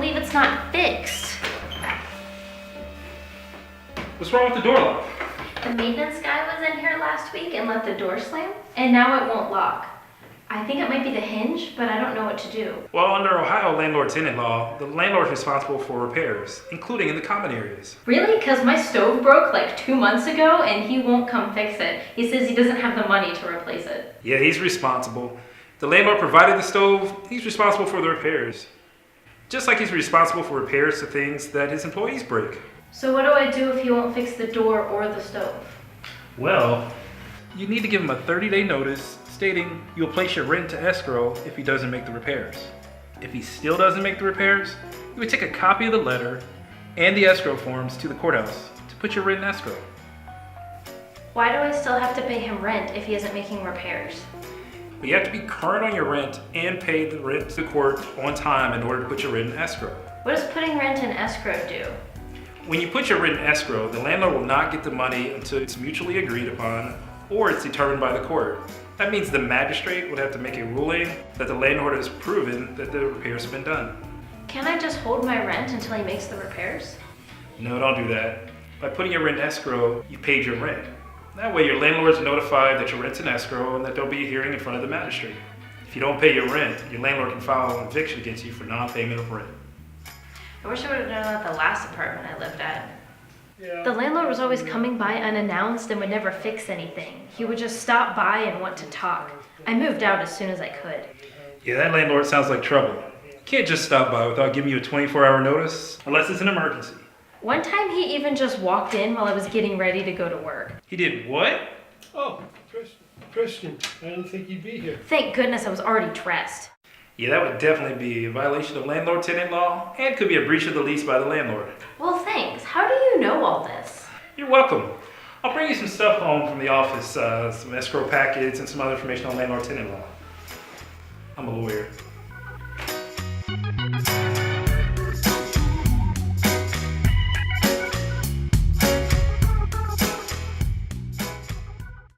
believe it's not fixed. What's wrong with the door lock? The maintenance guy was in here last week and let the door slam, and now it won't lock. I think it might be the hinge, but I don't know what to do. Well, under Ohio landlord-tenant law, the landlord is responsible for repairs, including in the common areas. Really? Because my stove broke like 2 months ago and he won't come fix it. He says he doesn't have the money to replace it. Yeah, he's responsible. The landlord provided the stove, he's responsible for the repairs. Just like he's responsible for repairs to things that his employees break. So what do I do if he won't fix the door or the stove? Well, you need to give him a 30-day notice stating you'll place your rent to escrow if he doesn't make the repairs. If he still doesn't make the repairs, you would take a copy of the letter and the escrow forms to the courthouse to put your rent in escrow. Why do I still have to pay him rent if he isn't making repairs? But you have to be current on your rent and pay the rent to the court on time in order to put your rent in escrow. What does putting rent in escrow do? When you put your rent in escrow, the landlord will not get the money until it's mutually agreed upon or it's determined by the court. That means the magistrate would have to make a ruling that the landlord has proven that the repairs have been done. Can I just hold my rent until he makes the repairs? No, don't do that. By putting your rent in escrow, you paid your rent. That way your landlord's notified that your rent's in escrow and that there'll be a hearing in front of the magistrate. If you don't pay your rent, your landlord can file an eviction against you for non-payment of rent. I wish I would have done that at the last apartment I lived at. Yeah. The landlord was always coming by unannounced and would never fix anything. He would just stop by and want to talk. I moved out as soon as I could. Yeah, that landlord sounds like trouble. You can't just stop by without giving you a 24-hour notice, unless it's an emergency. One time he even just walked in while I was getting ready to go to work. He did what? Oh, Christian, I didn't think you'd be here. Thank goodness I was already dressed. Yeah, that would definitely be a violation of landlord-tenant law and could be a breach of the lease by the landlord. Well, thanks. How do you know all this? You're welcome. I'll bring you some stuff home from the office, some escrow packets and some other information on landlord-tenant law. I'm a lawyer.